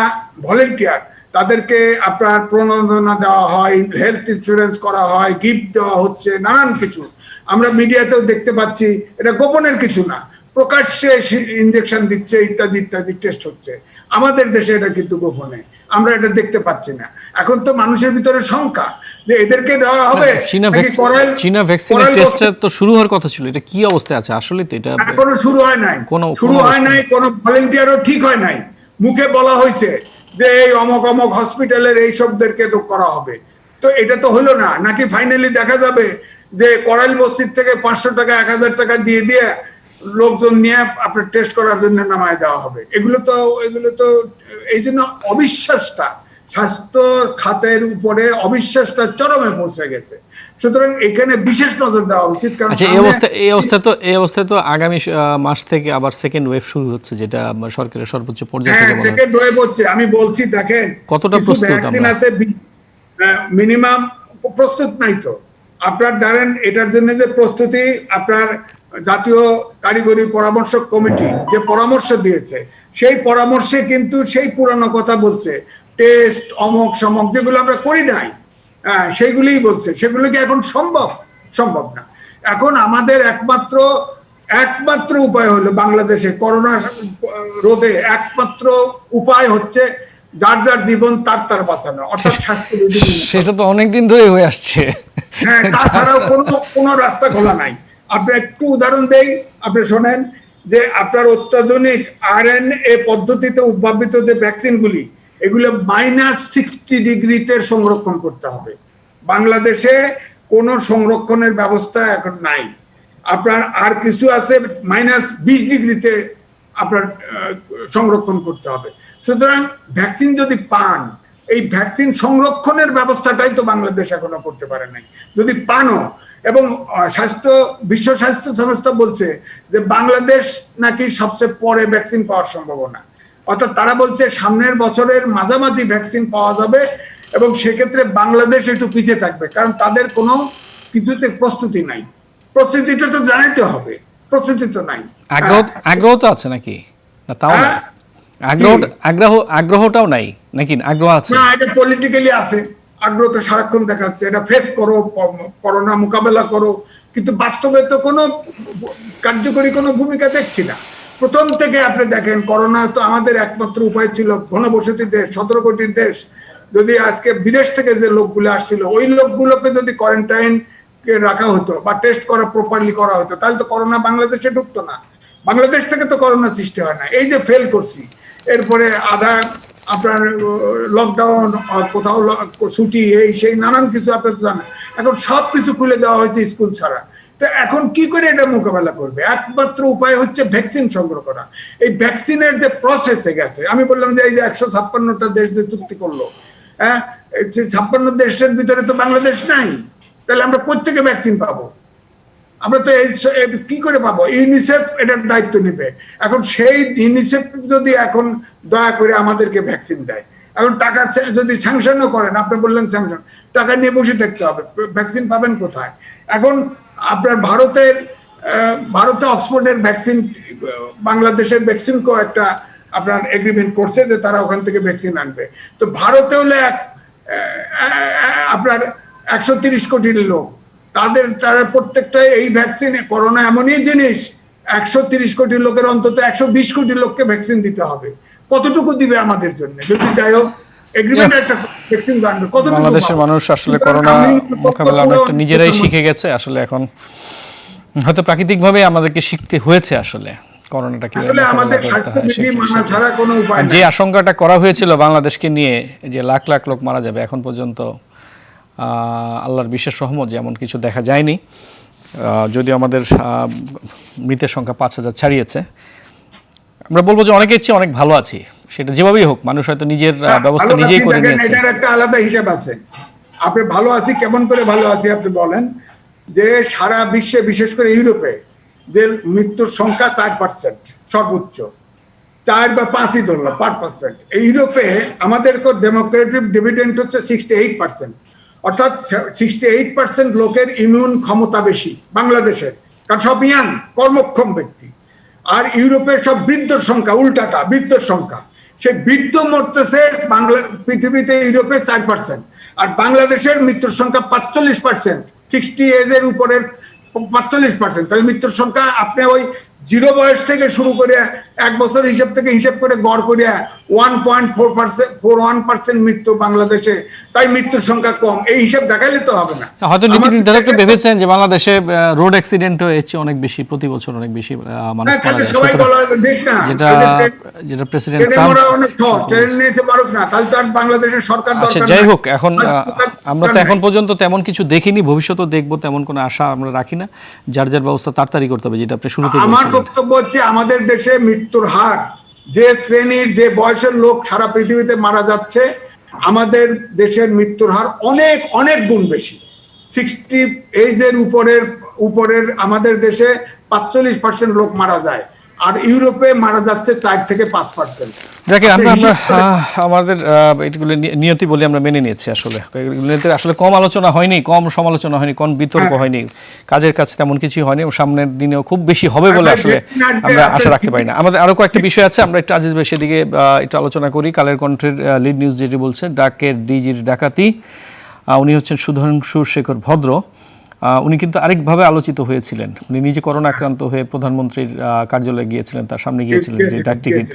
ভলেন্টিয়ার তাদেরকে আপনার প্রণোদনা দেওয়া হয়, হেলথ ইন্স্যুরেন্স করা হয়, গিফট দেওয়া হচ্ছে, নানান কিছু আমরা মিডিয়াতেও দেখতে পাচ্ছি। এটা গোপনের কিছু না, প্রকাশ্যে ইনজেকশন দিচ্ছে, ইত্যাদি ইত্যাদি টেস্ট হচ্ছে। আমাদের দেশে এটা কিন্তু গোপনে, আমরা এটা দেখতে পাচ্ছি না। এখন তো মানুষের ভিতরে শঙ্কা যে এদেরকে দেওয়া হবে। চীনা ভ্যাকসিনের টেস্টটা তো শুরু হওয়ার কথা ছিল, এটা কি অবস্থায় আছে আসলে? তো এটা এখনো শুরু হয় নাই, কোনো ভলেন্টিয়ারও ঠিক হয় নাই। মুখে বলা হয়েছে যে এই অমক অমক হসপিটালের এই সবদেরকে তো করা হবে, তো এটা তো হলো না। নাকি ফাইনালি দেখা যাবে যে করাইল মসজিদ থেকে 500 টাকা 1000 টাকা দিয়ে দিয়ে লোকজন নিয়ে আপনার টেস্ট করার জন্য নামায় দেওয়া হবে। এগুলো তো এই জন্য অবিশ্বাসটা, স্বাস্থ্য খাতের উপরে অবিশ্বাসটা চরমে পৌঁছে গেছে। সুতরাং এখানে বিশেষ নজর দেওয়া উচিত। কারণ এই অবস্থায় তো আগামী মাস থেকে আবার সেকেন্ড ওয়েভ শুরু হচ্ছে, যেটা সরকারের সর্বোচ্চ পর্যায়ে থেকে বলা সেকেন্ড ওয়েভ হচ্ছে। আমি বলছি দেখেন কতটা প্রস্তুত ভ্যাকসিন আছে, মিনিমাম প্রস্তুত নাই তো। আপনার ধরেন এটার জন্য যে প্রস্তুতি, আপনার জাতীয় কারিগরি পরামর্শ কমিটি যে পরামর্শ দিয়েছে, সেই পরামর্শে কিন্তু সেই পুরানো কথা বলছে, টেস্ট অমক সমক যেগুলো আমরা করি নাই, সেইগুলিই বলছে। সেগুলো কি এখন সম্ভব না। এখন আমাদের একমাত্র উপায় হলো বাংলাদেশে করোনা রোধে একমাত্র উপায় হচ্ছে যার যার জীবন তার বাঁচানো, অর্থাৎ স্বাস্থ্যবিধি। সেটা তো অনেকদিন ধরে হয়ে আসছে। হ্যাঁ, তাছাড়াও কোনো রাস্তা খোলা নাই। আপনি একটু উদাহরণ দেই, আপনি শোনেন যে আপনার অত্যাধুনিক RNA পদ্ধতিতে উদ্ভাবিত যে ভ্যাকসিনগুলি, এগুলো -60 ডিগ্রিতে সংরক্ষণ করতে হবে। বাংলাদেশে কোনো সংরক্ষণের ব্যবস্থা এখন নাই। আপনার আর কিছু আছে -20 ডিগ্রিতে আপনার সংরক্ষণ করতে হবে। সুতরাং ভ্যাকসিন যদি পান, এই ভ্যাকসিন সংরক্ষণের ব্যবস্থাটাই তো বাংলাদেশ এখনো করতে পারে নাই। যদি পানও, এবং বিশ্ব স্বাস্থ্য সংস্থা বলছে যে বাংলাদেশ নাকি সবচেয়ে পরে ভ্যাকসিন পাওয়ার সম্ভাবনা, অর্থাৎ তারা বলছে সামনের বছরের মাঝামাঝি ভ্যাকসিন পাওয়া যাবে, এবং সেক্ষেত্রে বাংলাদেশ একটু পিছিয়ে থাকবে, কারণ তাদের কোনো কিছুতে প্রস্তুতি নাই। প্রস্তুতিটা তো জানাইতে হবে, প্রস্তুতি তো নাই। আগ্রহ তো আছে নাকি? না তাও না, আগ্রহটাও নাই নাকি? আগ্রহ আছে না, এটা পলিটিক্যালি আছে। আগ্রহ তো সারাক্ষণ দেখাচ্ছে, এটা ফেস করো, করোনা মোকাবেলা করো, কিন্তু বাস্তবে তো কোনো কার্যকরী কোনো ভূমিকা দেখছি না। প্রথম থেকে আপনি দেখেন, করোনা তো আমাদের একমাত্র উপায় ছিল, ঘনবসতি দেশ, 17 কোটির দেশ, যদি আজকে বিদেশ থেকে যে লোকগুলো আসছিল, ওই লোকগুলোকে যদি কোয়ারেন্টাইন রাখা হতো বা টেস্ট করা প্রপারলি করা হতো, তাহলে তো করোনা বাংলাদেশে ঢুকতো না। বাংলাদেশ থেকে তো করোনা সৃষ্টি হয় না। এই যে ফেল করছি, এরপরে আধা আপনার লকডাউন, কোথাও ছুটি, এই সেই নানান কিছু আপনার জানেন। এখন সবকিছু খুলে দেওয়া হয়েছে স্কুল ছাড়া। তো এখন কি করে এটা মোকাবেলা করবে? একমাত্র উপায় হচ্ছে ভ্যাকসিন সংগ্রহ করা। এই ভ্যাকসিনের যে প্রসেসে গেছে, আমি বললাম যে এই যে 156টা দেশ যে চুক্তি করলো, 56 দেশের ভিতরে তো বাংলাদেশ নাই। তাহলে আমরা কোত্থেকে ভ্যাকসিন পাবো? আমরা তো কি করে পাবো? ইউনিসেফ এটার দায়িত্ব নেবে। এখন সেই ইউনিসেফ যদি এখন দয়া করে আমাদেরকে ভ্যাকসিন দেয়, এখন টাকা যদি স্যাংশনও করেন, আপনি বললেন স্যাংশন, টাকা নিয়ে বসে থাকতে হবে, ভ্যাকসিন পাবেন কোথায়? এখন আপনার ভারতে অক্সফোর্ডের ভ্যাকসিন, বাংলাদেশের ভ্যাকসিনকেও একটা আপনার এগ্রিমেন্ট করছে যে তারা ওখান থেকে ভ্যাকসিন আনবে। তো ভারতে হলে আপনার 130 কোটির লোক, তারা প্রত্যেকটাই এই ভ্যাকসিন, করোনা এমনই জিনিস, 130 কোটি লোকের অন্তত 120 কোটি লোককে ভ্যাকসিন দিতে হবে। কতটুকু দিবে আমাদের জন্য? যদি যাই হোক এগ্রিমেন্ট একটা ভ্যাকসিন আনবে, কতটুকু? বাংলাদেশের মানুষ আসলে করোনা মোকাবেলা অনেকটা নিজেরাই শিখে গেছে। আসলে এখন হয়তো প্রাকৃতিকভাবে আমাদেরকে শিখতে হয়েছে আসলে করোনাটা কি। আসলে আমাদের স্বাস্থ্যবিধি মানা ছাড়া কোনো উপায় নেই। যে আশঙ্কাটা করা হয়েছিল বাংলাদেশকে নিয়ে, যে লাখ লাখ লোক মারা যাবে, এখন পর্যন্ত আল্লাহর বিশেষ রহমত যেমন কিছু দেখা যায়নি। যদিও আমাদের মৃতের সংখ্যা 5000 ছাড়িয়েছে, আমরা বলবো যে অনেকের চেয়ে অনেক ভালো আছি। সেটা যেভাবেই হোক, মানুষ হয়তো নিজের ব্যবস্থা নিজেই করে নিয়েছে। এটার একটা আলাদা হিসাব আছে। আপনি ভালো আছি কেমন করে ভালো আছি আপনি বলেন, যে সারা বিশ্বে, বিশেষ করে ইউরোপে, যে মৃত্যুর সংখ্যা 4% সর্বোচ্চ, 4 বা 5ই ধরলো %। এই ইউরোপে আমাদের ডেমোক্রেটিক ডিভিডেন্ড হচ্ছে 68%, অর্থাৎ 68% লোকের ইমিউন ক্ষমতা বেশি বাংলাদেশের, কারণ সব ইয়াং কর্মক্ষম ব্যক্তি। আর ইউরোপের সব বৃদ্ধর সংখ্যা উল্টাটা, বৃদ্ধর সংখ্যা, সেই বৃদ্ধ মরতেছে পৃথিবীতে ইউরোপে 4%, আর বাংলাদেশের মৃত্যুর সংখ্যা 45%, 60 এজের উপরের 45%। তাহলে মৃত্যুর সংখ্যা আপনি ওই জিরো বয়স থেকে শুরু করে 1 বছর হিসাব থেকে হিসাব করে গড় করে 1.41% মৃত্যু বাংলাদেশে, তাই মৃত্যুর সংখ্যা কম, এই হিসাব দেখাইলে তো হবে না। হয়তো নীতি নির্ধারক ভেবেছেন যে বাংলাদেশে রোড অ্যাক্সিডেন্ট হয়েছে অনেক বেশি, প্রতি বছর অনেক বেশি মানুষ মারা যায়, সবাই বলা ঠিক না, যেটা প্রেসিডেন্ট ট্রাম্প অনেক সহজ, ট্রেন নিয়েছে পারুক না, তাহলে তো আর বাংলাদেশের সরকার দরকার নাই। যাই হোক, এখন আমরা তো এখন পর্যন্ত তেমন কিছু দেখিনি, ভবিষ্যতেও দেখবো তেমন কোনো আশা আমরা রাখি না। যার যার ব্যবস্থা তাড়াতাড়ি করতে হবে, যেটা আপনি শুরুতে বলেছিলেন। আমার বক্তব্য হচ্ছে আমাদের দেশে মৃত্যুর হার, যে শ্রেণীর যে বয়সের লোক সারা পৃথিবীতে মারা যাচ্ছে, আমাদের দেশের মৃত্যুর হার অনেক অনেক গুণ বেশি। 60 এজের উপরের আমাদের দেশে 45% লোক মারা যায়, আর ইউরোপে মারা যাচ্ছে 4 থেকে 5%। দেখে আমরা আমাদের এগুলো নিয়তি বলে আমরা মেনে নিয়েছি। আসলে এগুলোতে আসলে কম আলোচনা হয়নি, কম সমালোচনা হয়নি, কম বিতর্ক হয়নি, কাজের কাছে তেমন কিছু হয়নি, সামনের দিনেও খুব বেশি হবে বলে আসলে আমরা আশা রাখতে পারি না। আমাদের আরো কয়েকটা বিষয় আছে, আমরা একটু আজিজ ভাই সেদিকে একটু আলোচনা করি। কালের কণ্ঠের লিড নিউজ যেটি বলছে, ডাকের ডিজির ডাকাতি, উনি হচ্ছেন সুধাংশু শেখর ভদ্র। উনি কিন্তু আরেকভাবে আলোচিত হয়েছিলেন। উনি নিজে করোনা আক্রান্ত হয়ে প্রধানমন্ত্রীর কার্যালয়ে গিয়েছিলেন, তার সামনে গিয়েছিলেন যে ডাক টিকিট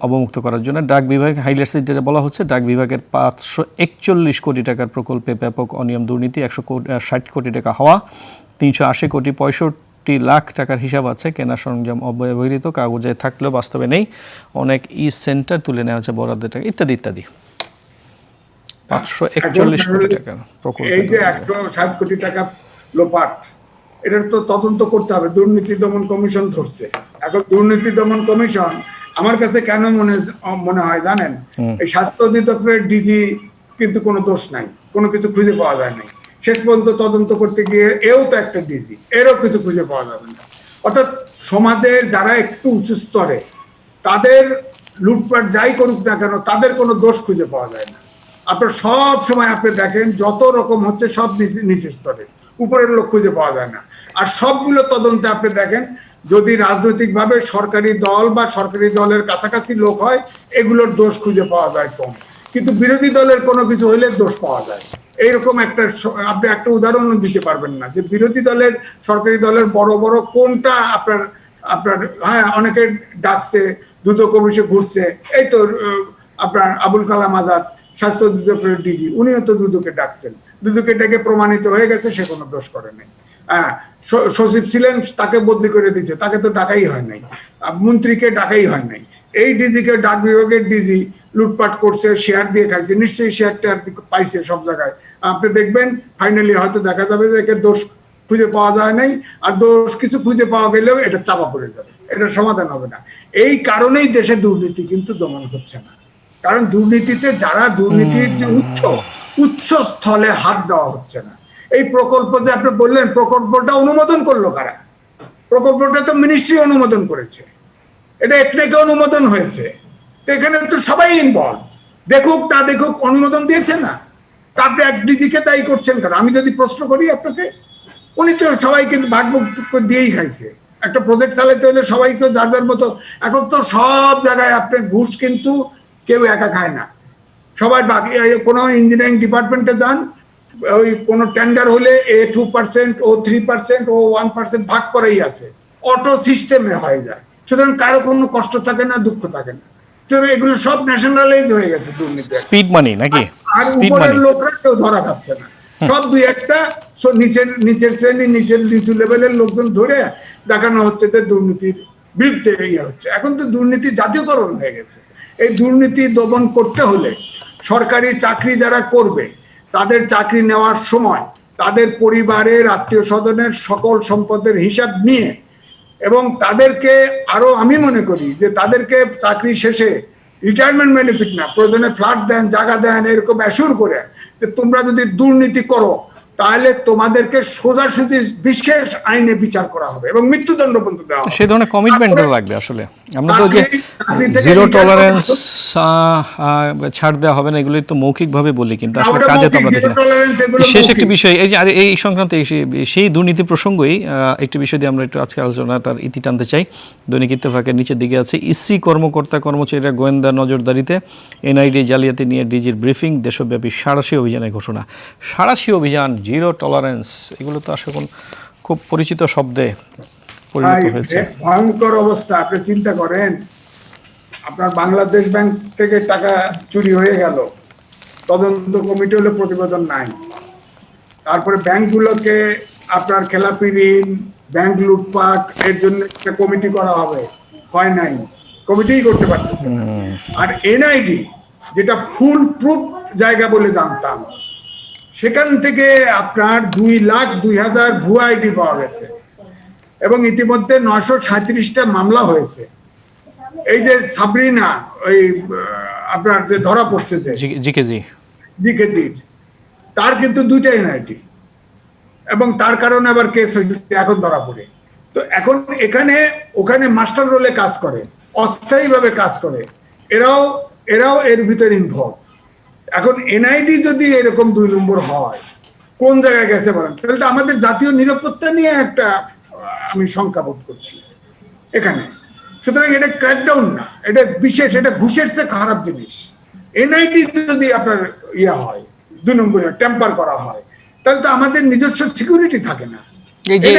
অবমুক্ত করার জন্য। ডাক বিভাগ হাইলাইটসে যেটা বলা হচ্ছে, ডাক বিভাগের 541 কোটি টাকার প্রকল্পে ব্যাপক অনিয়ম দুর্নীতি, 160 কোটি টাকা হওয়া, 380 কোটি 65 লাখ টাকার হিসাব আছে, কেনা সরঞ্জাম অব্যবহৃত, কাগজে থাকলেও বাস্তবে নেই, অনেক সেন্টার তুলে নেওয়া হচ্ছে বরাদ্দের টাকা, ইত্যাদি ইত্যাদি। 541 কোটি টাকা প্রকল্প, এই যে 160 কোটি টাকা লোপাট, এটার তো তদন্ত করতে হবে। দুর্নীতি দমন কমিশন ধরছে। এখন দুর্নীতি দমন কমিশন আমার কাছে কেন মনে হয় জানেন, এই স্বাস্থ্য অধিদপ্তরের ডিজি কিন্তু কোনো দোষ নাই, কোনো কিছু খুঁজে পাওয়া যায় নাই। শেষ পর্যন্ত তদন্ত করতে গিয়ে এও তো একটা ডিজি, এরও কিছু খুঁজে পাওয়া যাবে না। অর্থাৎ সমাজের যারা একটু উঁচু স্তরে, তাদের লুটপাট যাই করুক না কেন, তাদের কোনো দোষ খুঁজে পাওয়া যায় না। আপনার সব সময় আপনি দেখেন যত রকম হচ্ছে সব নিচের স্তরে, উপরের লোক খুঁজে পাওয়া যায় না। আর সবগুলো তদন্তে আপনি দেখেন, যদি রাজনৈতিকভাবে সরকারি দল বা সরকারি দলের কাছাকাছি লোক হয়, এগুলোর দোষ খুঁজে পাওয়া যায় কম, কিন্তু বিরোধী দলের কোনো কিছু হইলে দোষ পাওয়া যায়। এইরকম আপনি একটা উদাহরণ দিতে পারবেন না যে বিরোধী দলের সরকারি দলের বড় বড় কোনটা আপনার হ্যাঁ অনেকে ডাকছে, দুদক অফিসে ঘুরছে। এই তো আপনার আবুল কালাম আজাদ, স্বাস্থ্য অধিদপ্তরের ডিজি, উনিও তো দুদকে ডাকছেন, দুদকে ডেকে প্রমাণিত হয়ে গেছে সে কোনো দোষ করে নাই। হ্যাঁ, সচিব ছিলেন, তাকে বদলি করে দিয়েছে, তাকে তো ডাকাই হয় নাই, মন্ত্রীকে ডাকাই হয় নাই। এই ডিজিকে, ডাক বিভাগের ডিজি লুটপাট করছে, শেয়ার দিয়ে খাইছে, নিশ্চয়ই শেয়ার টেয়ার পাইছে সব জায়গায়। আপনি দেখবেন ফাইনালি হয়তো দেখা যাবে যে একে দোষ খুঁজে পাওয়া যায় নাই, আর দোষ কিছু খুঁজে পাওয়া গেলেও এটা চাপা পড়ে যাবে, এটা সমাধান হবে না। এই কারণেই দেশে দুর্নীতি কিন্তু দমন হচ্ছে না, কারণ দুর্নীতিতে যারা দুর্নীতির যে উচ্চ স্থলে হাত দেওয়া হচ্ছে না। এই প্রকল্প যে আপনি বললেন, প্রকল্পটা অনুমোদন করলো কারা? প্রকল্পটা তো মিনিস্ট্রি অনুমোদন করেছে, এটা একটাকে অনুমোদন হয়েছে, তো এখানে তো সবাই ইনভলভ, দেখুক না দেখুক অনুমোদন দিয়েছে না, তা আপনি এক ডিজিকে দায়ী করছেন কেন? আমি যদি প্রশ্ন করি আপনাকে, উনি তো সবাই কিন্তু ভাগভুগ দিয়েই খাইছে। একটা প্রজেক্ট চালাতে হলে সবাই তো যার যার মতো। এখন তো সব জায়গায় আপনি ঘুষ কিন্তু কেউ একা খায় না, সবাই বাকি। কোনো ইঞ্জিনিয়ারিং ডিপার্টমেন্টে যান, ওই কোনো টেন্ডার হলে এ 2%, ও 3%, ও 1% ভাগ করেই আছে, অটো সিস্টেমে হয়ে যায়। সুতরাং কারো কোনো কষ্ট থাকে না, দুঃখ থাকে না। সুতরাং এগুলো সব ন্যাশনালাইজ হয়ে গেছে দুর্নীতি, স্পিড মানি নাকি? আর উপরের লোকরা কেউ ধরা খাচ্ছে না, সব দুই একটা নিচের শ্রেণী, নিচু লেভেলের লোকজন ধরে দেখানো হচ্ছে যে দুর্নীতির বিরুদ্ধে ইয়ে হচ্ছে। এখন তো দুর্নীতি জাতীয়করণ হয়ে গেছে। এই দুর্নীতি দমন করতে হলে সরকারি চাকরি যারা করবে, তাদের চাকরি নেওয়ার সময় তাদের পরিবারের আত্মীয় স্বজনের সকল সম্পদের হিসাব নিয়ে, এবং তাদেরকে আরো আমি মনে করি যে তাদেরকে চাকরি শেষে রিটায়ারমেন্ট বেনিফিট না, প্রয়োজনে ফ্ল্যাট দেন, জায়গা দেন, এরকম অ্যাসুর করে যে তোমরা যদি দুর্নীতি করো তাহলে তোমাদেরকে সোজাসুজি বিশেষ আইনে বিচার করা হবে এবং মৃত্যুদণ্ড পর্যন্ত দেওয়া হবে। সেই ধরনের কমিটমেন্টও লাগবে। আসলে আমরা তো যে জিরো টলারেন্স ছাড় দেওয়া হবে না, এগুলো তো মৌখিকভাবে বলি, কিন্তু আসলে কাজে তো আমরা দেখি না। শেষ একটি বিষয়, এই যে এই সংক্রান্ত সেই দুর্নীতি প্রসঙ্গই একটি বিষয় দিয়ে আমরা একটু আজকে আলোচনাটার ইতি টানতে চাই। দৈনিক ইত্তেফাকের নিচের দিকে আছে, ইসি কর্মকর্তা কর্মচারীরা গোয়েন্দা নজরদারিতে, এনআইডি জালিয়াতি নিয়ে ডিজির ব্রিফিং, দেশব্যাপী সাঁড়াশি অভিযানের ঘোষণা। সাঁড়াশি অভিযান, জিরো টলারেন্স, এগুলো তো আসলে খুব পরিচিত শব্দে পরিণত হয়েছে। ভয়ঙ্কর অবস্থা। আপনি চিন্তা করেন, আপনার বাংলাদেশ ব্যাংক থেকে টাকা চুরি হয়ে গেল, তদন্ত কমিটি হলে প্রতিবেদন নাই। তারপরে ব্যাংকগুলোকে আপনার খেলাপি ঋণ, ব্যাংক লুটপাট এর জন্য একটা কমিটি করা হবে, হয় নাই, কমিটিই করতে পারতেছে না। আর এনআইডি যেটা ফুল প্রুফ জায়গা বলে জানতাম, সেখান থেকে আপনার 2,02,000 ভুয়া আইডি পাওয়া গেছে এবং ইতিমধ্যে 937টা মামলা হয়েছে। এই যে সাবরিনা, ওই আপনার যে ধরা পড়ছে যে জিকেজি, তার কিন্তু 2টা এনআইডি এবং তার কারণে আবার কেস হয়েছে, এখন ধরা পড়ে। তো এখন এখানে ওখানে মাস্টার রোলে কাজ করে, অস্থায়ীভাবে কাজ করে, এরাও এর ভিতরে ইনভলভ। এখন এনআইডি যদি এরকম 2 নম্বর হয়, কোন জায়গায় গেছে বলেন? তাহলে তো আমাদের জাতীয় নিরাপত্তা নিয়ে একটা আমি শঙ্কা বোধ করছি এখানে। সুতরাং এটা ক্র্যাকডাউন না, এটা বিশেষ, এটা ঘুষের চেয়ে খারাপ জিনিস। এনআইডি যদি আপনার হয় 2 নম্বরে টেম্পার করা হয়, তাহলে তো আমাদের নিজস্ব সিকিউরিটি থাকে না। এই যে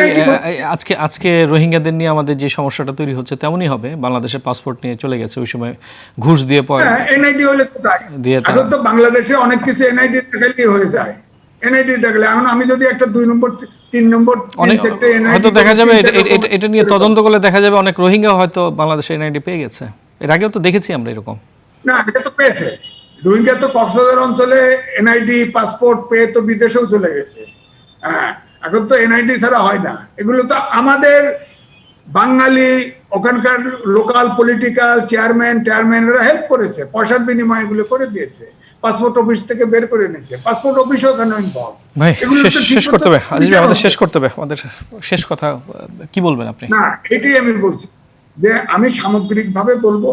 আজকে রোহিঙ্গাদের নিয়ে আমাদের যে সমস্যাটা তৈরি হচ্ছে তেমনই হবে। বাংলাদেশের পাসপোর্ট নিয়ে চলে গেছে, ওই সময় ঘুষ দিয়ে পরে এনআইডি হলে কোথায়? এখন তো বাংলাদেশে অনেক কিছু এনআইডি দেখালেই হয়ে যায়। এনআইডি দেখলে এখন আমি যদি একটা 2 নম্বর 3 নম্বর হয়তো দেখা যাবে, এটা নিয়ে তদন্ত করলে দেখা যাবে অনেক রোহিঙ্গা হয়তো বাংলাদেশে এনআইডি পেয়ে গেছে। এর আগেও তো দেখেছি আমরা এরকম। না, এটা তো পেয়েছে। রোহিঙ্গা তো কক্সবাজার অঞ্চলে এনআইডি পাসপোর্ট পেয়ে তো বিদেশেও চলে গেছে। হ্যাঁ, এখন তো এনআইডি ছাড়া হয় না। এগুলো তো আমাদের বাঙালি ওখানকার লোকাল পলিটিক্যাল চেয়ারম্যানরা হেল্প করেছে, পয়সার বিনিময়ে এগুলো করে দিয়েছে। পাসপোর্ট অফিস থেকে বের করে নিয়েছে, পাসপোর্ট অফিসও কেন ইনভলভ? ভাই শেষ করতে হবে, আমাদের শেষ করতে হবে। আমাদের শেষ কথা কি বলবেন আপনি? না, এটাই আমি বলছি যে আমি সামগ্রিকভাবে বলবো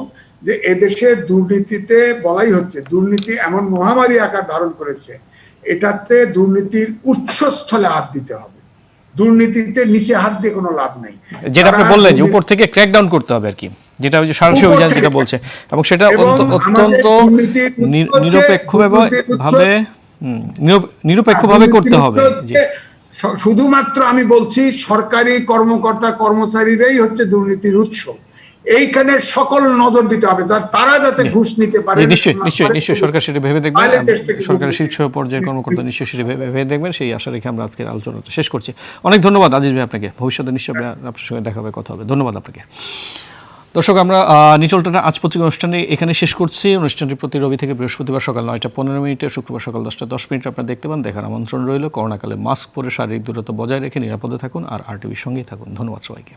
যে এদেশে দুর্নীতিতে বলাই হচ্ছে, দুর্নীতি এমন মহামারী আকার ধারণ করেছে, এটাতে দুর্নীতির উৎসস্থলে হাত দিতে হবে। দুর্নীতিতে নিচে হাত দিয়ে কোনো লাভ নেই। যেটা আপনি বললেন যে উপর থেকে ক্র্যাকডাউন করতে হবে আর কি, যেটা ওই যে সারাংশী অভিযান যেটা বলছে, এবং সেটা অত্যন্ত নিরপেক্ষভাবে করতে হবে। শুধুমাত্র আমি বলছি সরকারি কর্মকর্তা কর্মচারীরাই হচ্ছে দুর্নীতির উৎস। এইখানে সকল নজর দিতে হবে, তারা যাতে ঘুষ নিতে পারে। নিশ্চয়ই সরকার সেটা ভেবে দেখবেন, সরকারের শীর্ষ পর্যায়ের কর্মকর্তা নিশ্চয়ই সেটা ভেবে দেখবেন। সেই আশা রেখে আমরা আজকের আলোচনাটা শেষ করছি। অনেক ধন্যবাদ আজিজ ভাই আপনাকে। ভবিষ্যতে নিশ্চয়ই আপনার সঙ্গে দেখা হবে, কথা হবে। ধন্যবাদ আপনাকে। দর্শক, আমরা নিটলটা আজ পত্রিকা অনুষ্ঠানে এখানে শেষ করছি। অনুষ্ঠানটি প্রতি রবি থেকে বৃহস্পতিবার সকাল 9টা 15 শুক্রবার সকাল 10টা 10 আপনারা দেখতে পান। দেখার আমন্ত্রণ রইল। করোনাকালে মাস্ক পরে শারীরিক দূরত্ব বজায় রেখে নিরাপদে থাকুন আর RTVর সঙ্গেই থাকুন। ধন্যবাদ সবাইকে।